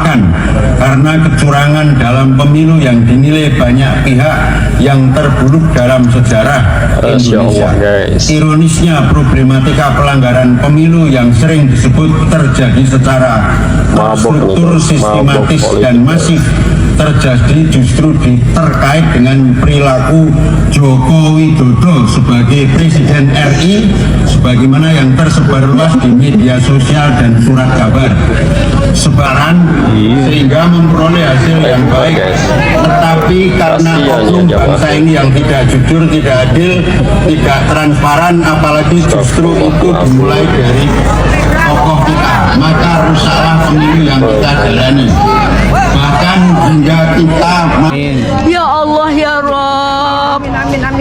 memuakkan karena kecurangan dalam pemilu yang dinilai banyak pihak yang terburuk dalam sejarah Indonesia. Ironisnya, problematika pelanggaran pemilu yang sering disebut terjadi secara terstruktur, sistematis, dan masif terjadi justru terkait dengan perilaku Joko Widodo sebagai Presiden RI sebagaimana yang tersebar luas di media sosial dan surat kabar sebaran sehingga memperoleh hasil yang baik, tetapi karena oknum bangsa ini yang tidak jujur, tidak adil, tidak transparan, apalagi justru itu dimulai dari tokoh kita, maka rusaklah pemilu yang kita jalani. Bahkan hingga kita ya Allah ya Rob,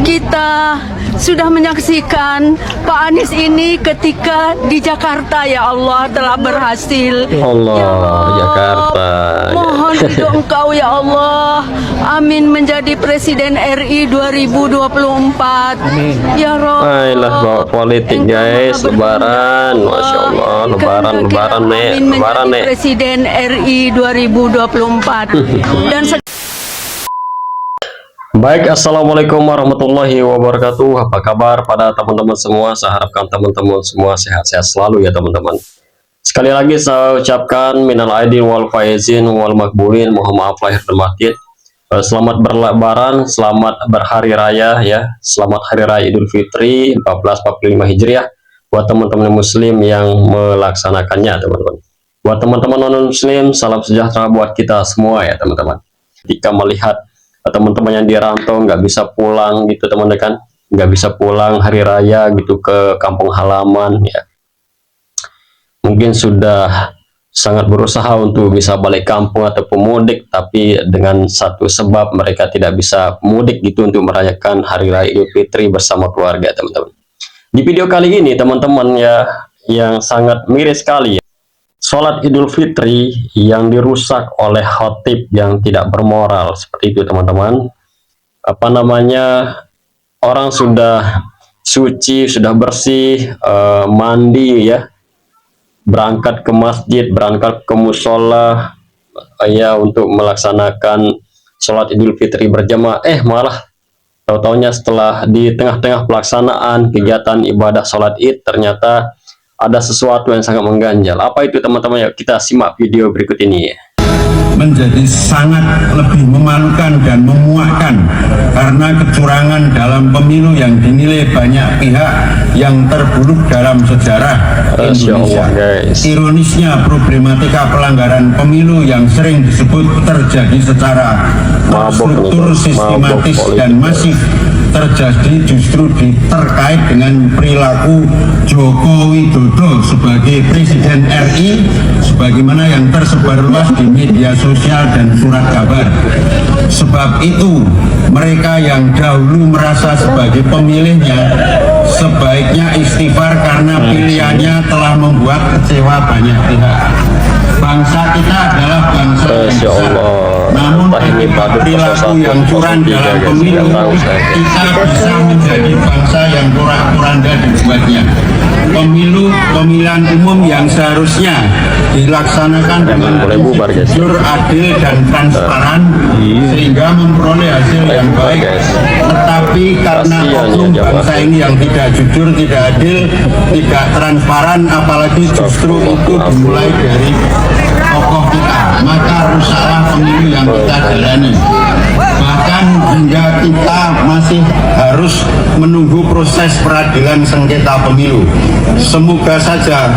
kita sudah menyaksikan Pak Anies ini ketika di Jakarta ya Allah telah berhasil. Allah, ya Allah, Jakarta. Mohon ridho Engkau ya Allah. Amin, menjadi Presiden RI 2024. Amin. Ya Rob. Ayolah bawa politik guys, lebaran, Masya Allah, lebaran nih, lebaran nih. Presiden RI 2024 dan Baik, assalamualaikum warahmatullahi wabarakatuh. Apa kabar pada teman-teman semua? Saya harapkan teman-teman semua sehat-sehat selalu ya teman-teman. Sekali lagi saya ucapkan minal aidin wal faizin wal makbulin, mohon maaf lahir dan batin. Selamat berlebaran, selamat berhari raya ya. Selamat hari raya Idul Fitri 1445 Hijriah buat teman-teman muslim yang melaksanakannya teman-teman. Buat teman-teman non muslim, salam sejahtera buat kita semua ya teman-teman. Ketika melihat teman-teman yang di rantau nggak bisa pulang gitu teman-teman, kan nggak bisa pulang hari raya gitu ke kampung halaman ya, mungkin sudah sangat berusaha untuk bisa balik kampung ataupun mudik, tapi dengan satu sebab mereka tidak bisa mudik gitu untuk merayakan hari raya Idul Fitri bersama keluarga teman-teman. Di video kali ini teman-teman ya, yang sangat miris sekali ya, sholat Idul Fitri yang dirusak oleh khotib yang tidak bermoral seperti itu teman-teman. Apa namanya, orang sudah suci, sudah bersih, mandi ya, berangkat ke masjid, berangkat ke musola ya untuk melaksanakan sholat Idul Fitri berjamaah, malah tahu-taunya setelah di tengah-tengah pelaksanaan kegiatan ibadah sholat Id ternyata ada sesuatu yang sangat mengganjal. Apa itu teman-teman? Yuk kita simak video berikut ini ya. Menjadi sangat lebih memalukan dan memuakkan karena kecurangan dalam pemilu yang dinilai banyak pihak yang terburuk dalam sejarah Indonesia. Ironisnya, problematika pelanggaran pemilu yang sering disebut terjadi secara terstruktur, sistematis, dan masif terjadi justru terkait dengan perilaku Joko Widodo sebagai Presiden RI sebagaimana yang tersebar luas di media sosial dan surat kabar. Sebab itu mereka yang dahulu merasa sebagai pemilihnya sebaiknya istighfar karena pilihannya telah membuat kecewa banyak pihak. Bangsa kita adalah bangsa yang besar, namun perilaku yang curang dalam pemilu kita bisa menjadi bangsa yang porak-poranda dibuatnya. Pemilihan umum yang seharusnya dilaksanakan dengan jujur, adil, dan transparan sehingga memperoleh hasil yang baik, tetapi karena oknum bangsa ini yang tidak jujur, tidak adil, tidak transparan, apalagi justru itu dimulai dari tokoh kita, maka rusaklah pemilu yang kita jalani. Bahkan hingga kita masih harus menunggu proses peradilan sengketa pemilu. Semoga saja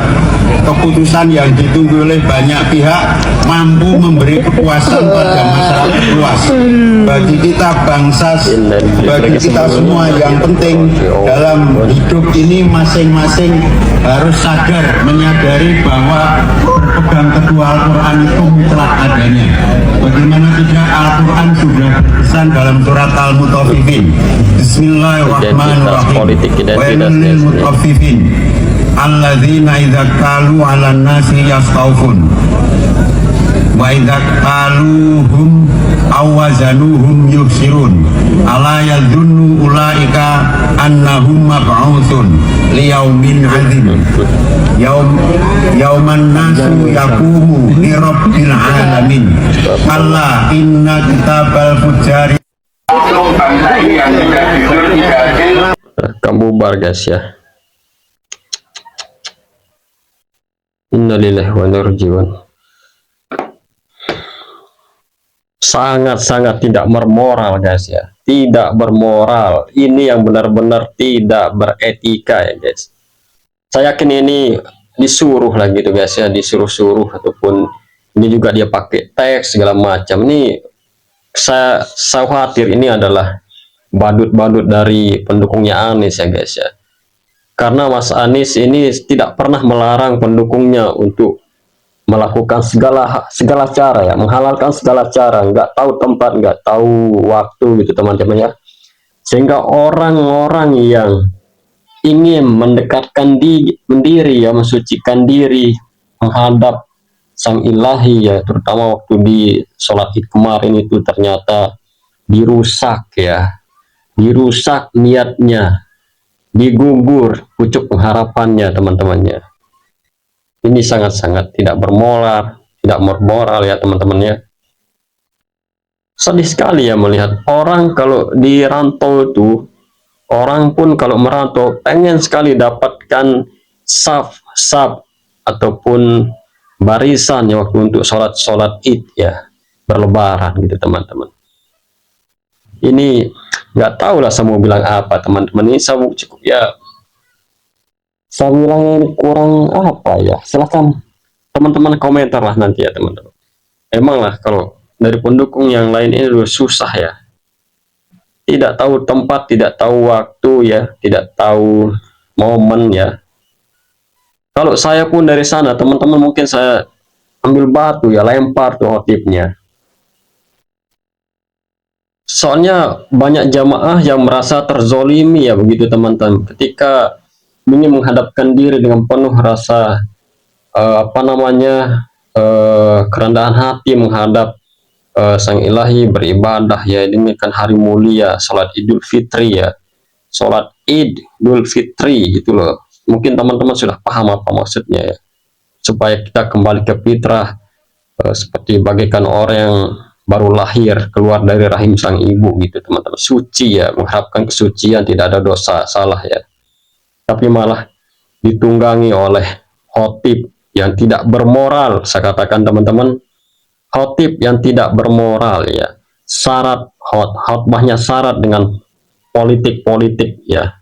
keputusan yang ditunggu oleh banyak pihak mampu memberi kepuasan pada masyarakat luas. Bagi kita bangsa, bagi kita semua, yang penting dalam hidup ini masing-masing harus sadar, menyadari bahwa berpegang teguh Al-Quran itu mutlak adanya. Bagaimana tidak, Al-Quran sudah berpesan dalam surat Al-Mutaffifin, Bismillahirrahmanirrahim, wailul mutaffifin alladzina idza qalu 'alan nasi yastawfun wa idza qaluhum aw wazanuhum yukhsirun ala yadhunnu ulaika annahum mab'utsun liyaumin 'adzim yauman nasu yaqumu li rabbil alamin alla inna kitabal fujari. Kamu bubar guys ya. Innalillahi wa inna ilaihi raji'un. Sangat-sangat tidak bermoral guys ya, tidak bermoral. Ini yang benar-benar tidak beretika ya guys. Saya yakin ini disuruh lah gitu guys ya, disuruh-suruh, ataupun ini juga dia pakai teks segala macam. Ini saya khawatir ini adalah badut-badut dari pendukungnya Anies ya guys ya. Karena Mas Anies ini tidak pernah melarang pendukungnya untuk melakukan segala cara ya, menghalalkan segala cara, nggak tahu tempat, nggak tahu waktu gitu teman-teman ya. Sehingga orang-orang yang ingin mendekatkan diri ya, mensucikan diri menghadap Sang Ilahi ya, terutama waktu di sholat Id kemarin itu ternyata dirusak ya, dirusak niatnya, digugur pucuk pengharapannya teman-temannya. Ini sangat-sangat tidak bermoral, ya teman-teman ya. Sedih sekali ya melihat orang kalau di rantau itu, orang pun kalau merantau pengen sekali dapatkan saf ataupun barisan ya waktu untuk sholat Id ya, berlebaran gitu teman-teman. Ini nggak tahu lah saya mau bilang apa teman-teman. Ini saya cukup ya, saya bilang ini kurang apa ya, silahkan teman-teman komentar lah nanti ya teman-teman. Emang lah kalau dari pendukung yang lain ini udah susah ya, tidak tahu tempat, tidak tahu waktu ya, tidak tahu momen ya. Kalau saya pun dari sana teman-teman, mungkin saya ambil batu ya, lempar tuh khotibnya. Soalnya banyak jamaah yang merasa terzolimi ya begitu teman-teman, ketika ingin menghadapkan diri dengan penuh rasa kerendahan hati menghadap Sang Ilahi, beribadah ya. Ini kan hari mulia, sholat Idul Fitri ya, sholat Idul Fitri gitu loh. Mungkin teman-teman sudah paham apa maksudnya ya, supaya kita kembali ke fitrah seperti bagaikan orang yang baru lahir keluar dari rahim sang ibu gitu teman-teman, suci ya, mengharapkan kesucian, tidak ada dosa salah ya. Tapi malah ditunggangi oleh khotib yang tidak bermoral. Saya katakan teman-teman, khotib yang tidak bermoral ya. Syarat khotbahnya syarat dengan politik ya.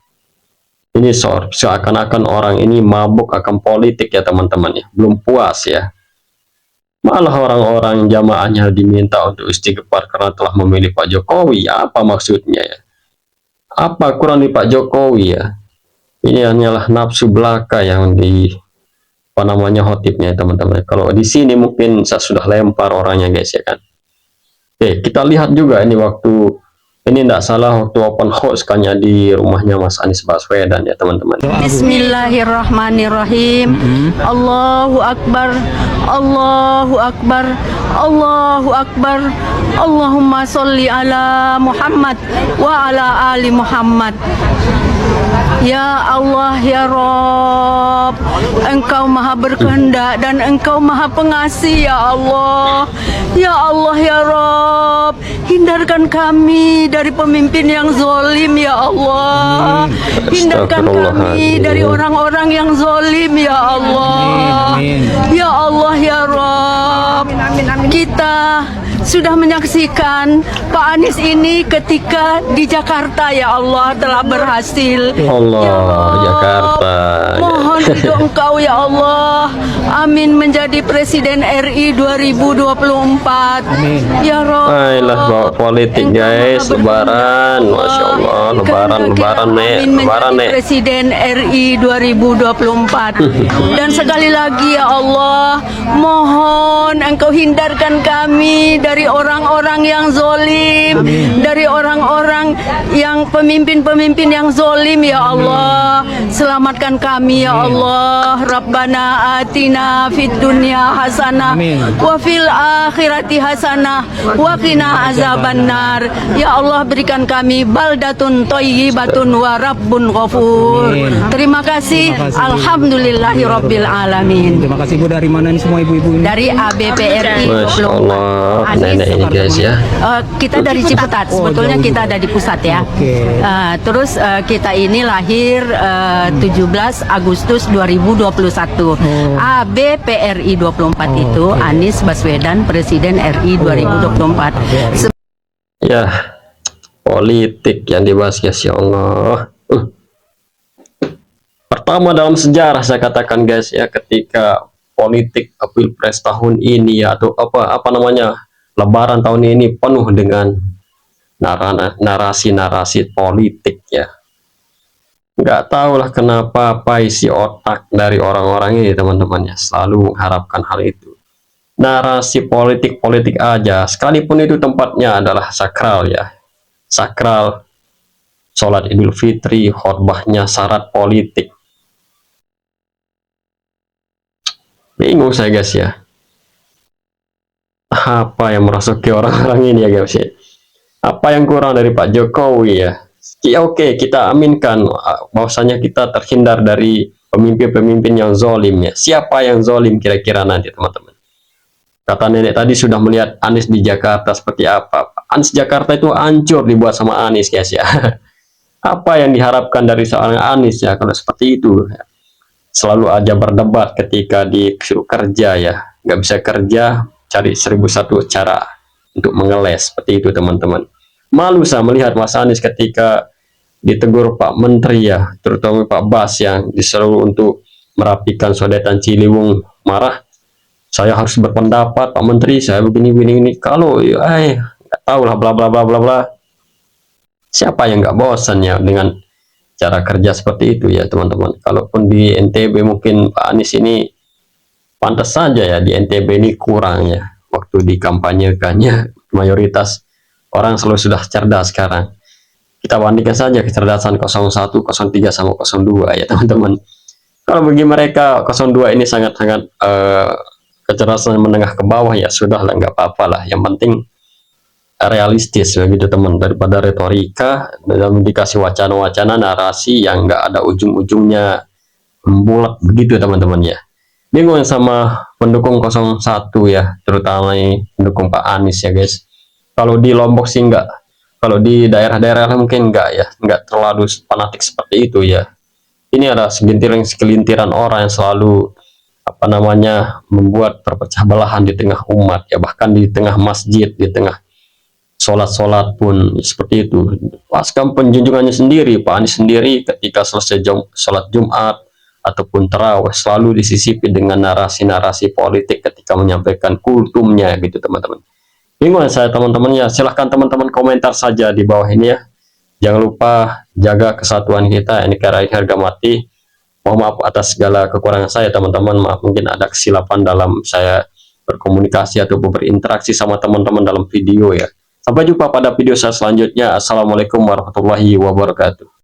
Ini seakan-akan orang ini mabuk akan politik ya teman-teman ya, belum puas ya. Malah orang-orang jamaahnya diminta untuk istighfar karena telah memilih Pak Jokowi. Apa maksudnya ya? Apa kurang di Pak Jokowi ya? Ini hanyalah nafsu belaka yang khotibnya teman-teman. Kalau di sini mungkin saya sudah lempar orangnya guys ya kan. Oke, kita lihat juga ini waktu ini tidak salah waktu open house kayaknya di rumahnya Mas Anies Baswedan ya teman-teman. Bismillahirrahmanirrahim. Allahu Akbar, Allahu Akbar, Allahu Akbar. Allahumma sholli ala Muhammad wa ala ali Muhammad. Ya Allah ya Rabb, Engkau maha berkehendak dan Engkau maha pengasih ya Allah. Ya Allah ya Rabb, hindarkan kami dari pemimpin yang zalim ya Allah. Hindarkan kami dari orang-orang yang zalim ya Allah. Ya Allah ya Rabb, kita sudah menyaksikan Pak Anies ini ketika di Jakarta ya Allah telah berhasil. Allah ya Jakarta. Mohon ridho Engkau ya Allah. Amin, menjadi Presiden RI 2024. Amin. Ya Rabb. Ayolah bawa politik guys, lebaran, Masya Allah, lebaran nih. Presiden RI 2024. Dan sekali lagi ya Allah, mohon Engkau hindarkan selamatkan kami dari orang-orang yang zolim, dari orang-orang yang pemimpin-pemimpin yang zolim ya Allah. Selamatkan kami ya Allah. Rabbana atina fid dunya hasanah wa fil akhirati hasanah wa qina azabannar. Ya Allah, berikan kami baldatun thayyibatun wa rabbun ghafur. Terima kasih. Alhamdulillahirabbil alamin. Terima kasih Bu. Dari mana ini semua ibu-ibu ini? Dari ABPRI. Masya Allah, nenek ini guys ya. Kita dari Ciputat, sebetulnya jauh kita ada di pusat ya. Oke. Terus kita ini lahir 17 Agustus 2021. ABPRI 24 itu Anies Baswedan Presiden RI 2024. Ya, politik yang dibahas guys ya Allah. Pertama dalam sejarah saya katakan guys ya, ketika politik pilpres tahun ini ya, atau apa namanya, Lebaran tahun ini penuh dengan narasi-narasi politik ya. Nggak tahulah kenapa apa isi otak dari orang-orang ini teman-teman ya, selalu mengharapkan hal itu. Narasi politik aja, sekalipun itu tempatnya adalah sakral ya, sakral, sholat Idul Fitri, khotbahnya syarat politik. Bingung saya guys ya, apa yang merasuki orang-orang ini ya guys ya, apa yang kurang dari Pak Jokowi ya. Ya oke, kita aminkan bahwasanya kita terhindar dari pemimpin-pemimpin yang zolim ya. Siapa yang zolim kira-kira nanti teman-teman? Kata nenek tadi sudah melihat Anies di Jakarta seperti apa. Anies Jakarta itu hancur dibuat sama Anies guys ya. Apa yang diharapkan dari seorang Anies ya kalau seperti itu? Selalu aja berdebat ketika disuruh kerja ya, nggak bisa kerja, cari 1001 cara untuk mengeles seperti itu teman-teman. Malu saya melihat Mas Anies ketika ditegur Pak Menteri ya, terutama Pak Bas yang disuruh untuk merapikan sodetan Ciliwung, marah. Saya harus berpendapat Pak Menteri, saya begini. Kalau nggak tahu lah bla bla bla bla bla. Siapa yang nggak bosan ya dengan cara kerja seperti itu ya teman-teman. Kalaupun di NTB mungkin Pak Anies ini pantas saja ya, di NTB ini kurang ya waktu dikampanyekannya. Mayoritas orang selalu sudah cerdas sekarang. Kita bandingkan saja kecerdasan 01, 03 sama 02 ya teman-teman. Kalau bagi mereka 02 ini sangat-sangat kecerdasan menengah ke bawah ya, sudah lah, nggak apa-apa lah. Yang penting realistis begitu teman, daripada retorika dan dikasih wacana-wacana narasi yang nggak ada ujung-ujungnya, membulat begitu teman-teman ya. Bingung sama pendukung 01 ya, terutama pendukung Pak Anies ya guys. Kalau di Lombok sih enggak, kalau di daerah-daerah mungkin enggak ya, enggak terlalu fanatik seperti itu ya. Ini ada segelintiran orang yang selalu apa namanya membuat perpecah belahan di tengah umat ya, bahkan di tengah masjid, di tengah sholat pun seperti itu. Paskan penjunjungannya sendiri, Pak Anies sendiri ketika selesai sholat Jumat ataupun tarawih selalu disisipi dengan narasi-narasi politik ketika menyampaikan kultumnya gitu teman-teman. Bingung saya teman-teman ya, silahkan teman-teman komentar saja di bawah ini ya. Jangan lupa jaga kesatuan kita, NKRI harga mati. Mohon maaf atas segala kekurangan saya teman-teman, maaf mungkin ada kesilapan dalam saya berkomunikasi atau berinteraksi sama teman-teman dalam video ya. Sampai jumpa pada video saya selanjutnya. Assalamualaikum warahmatullahi wabarakatuh.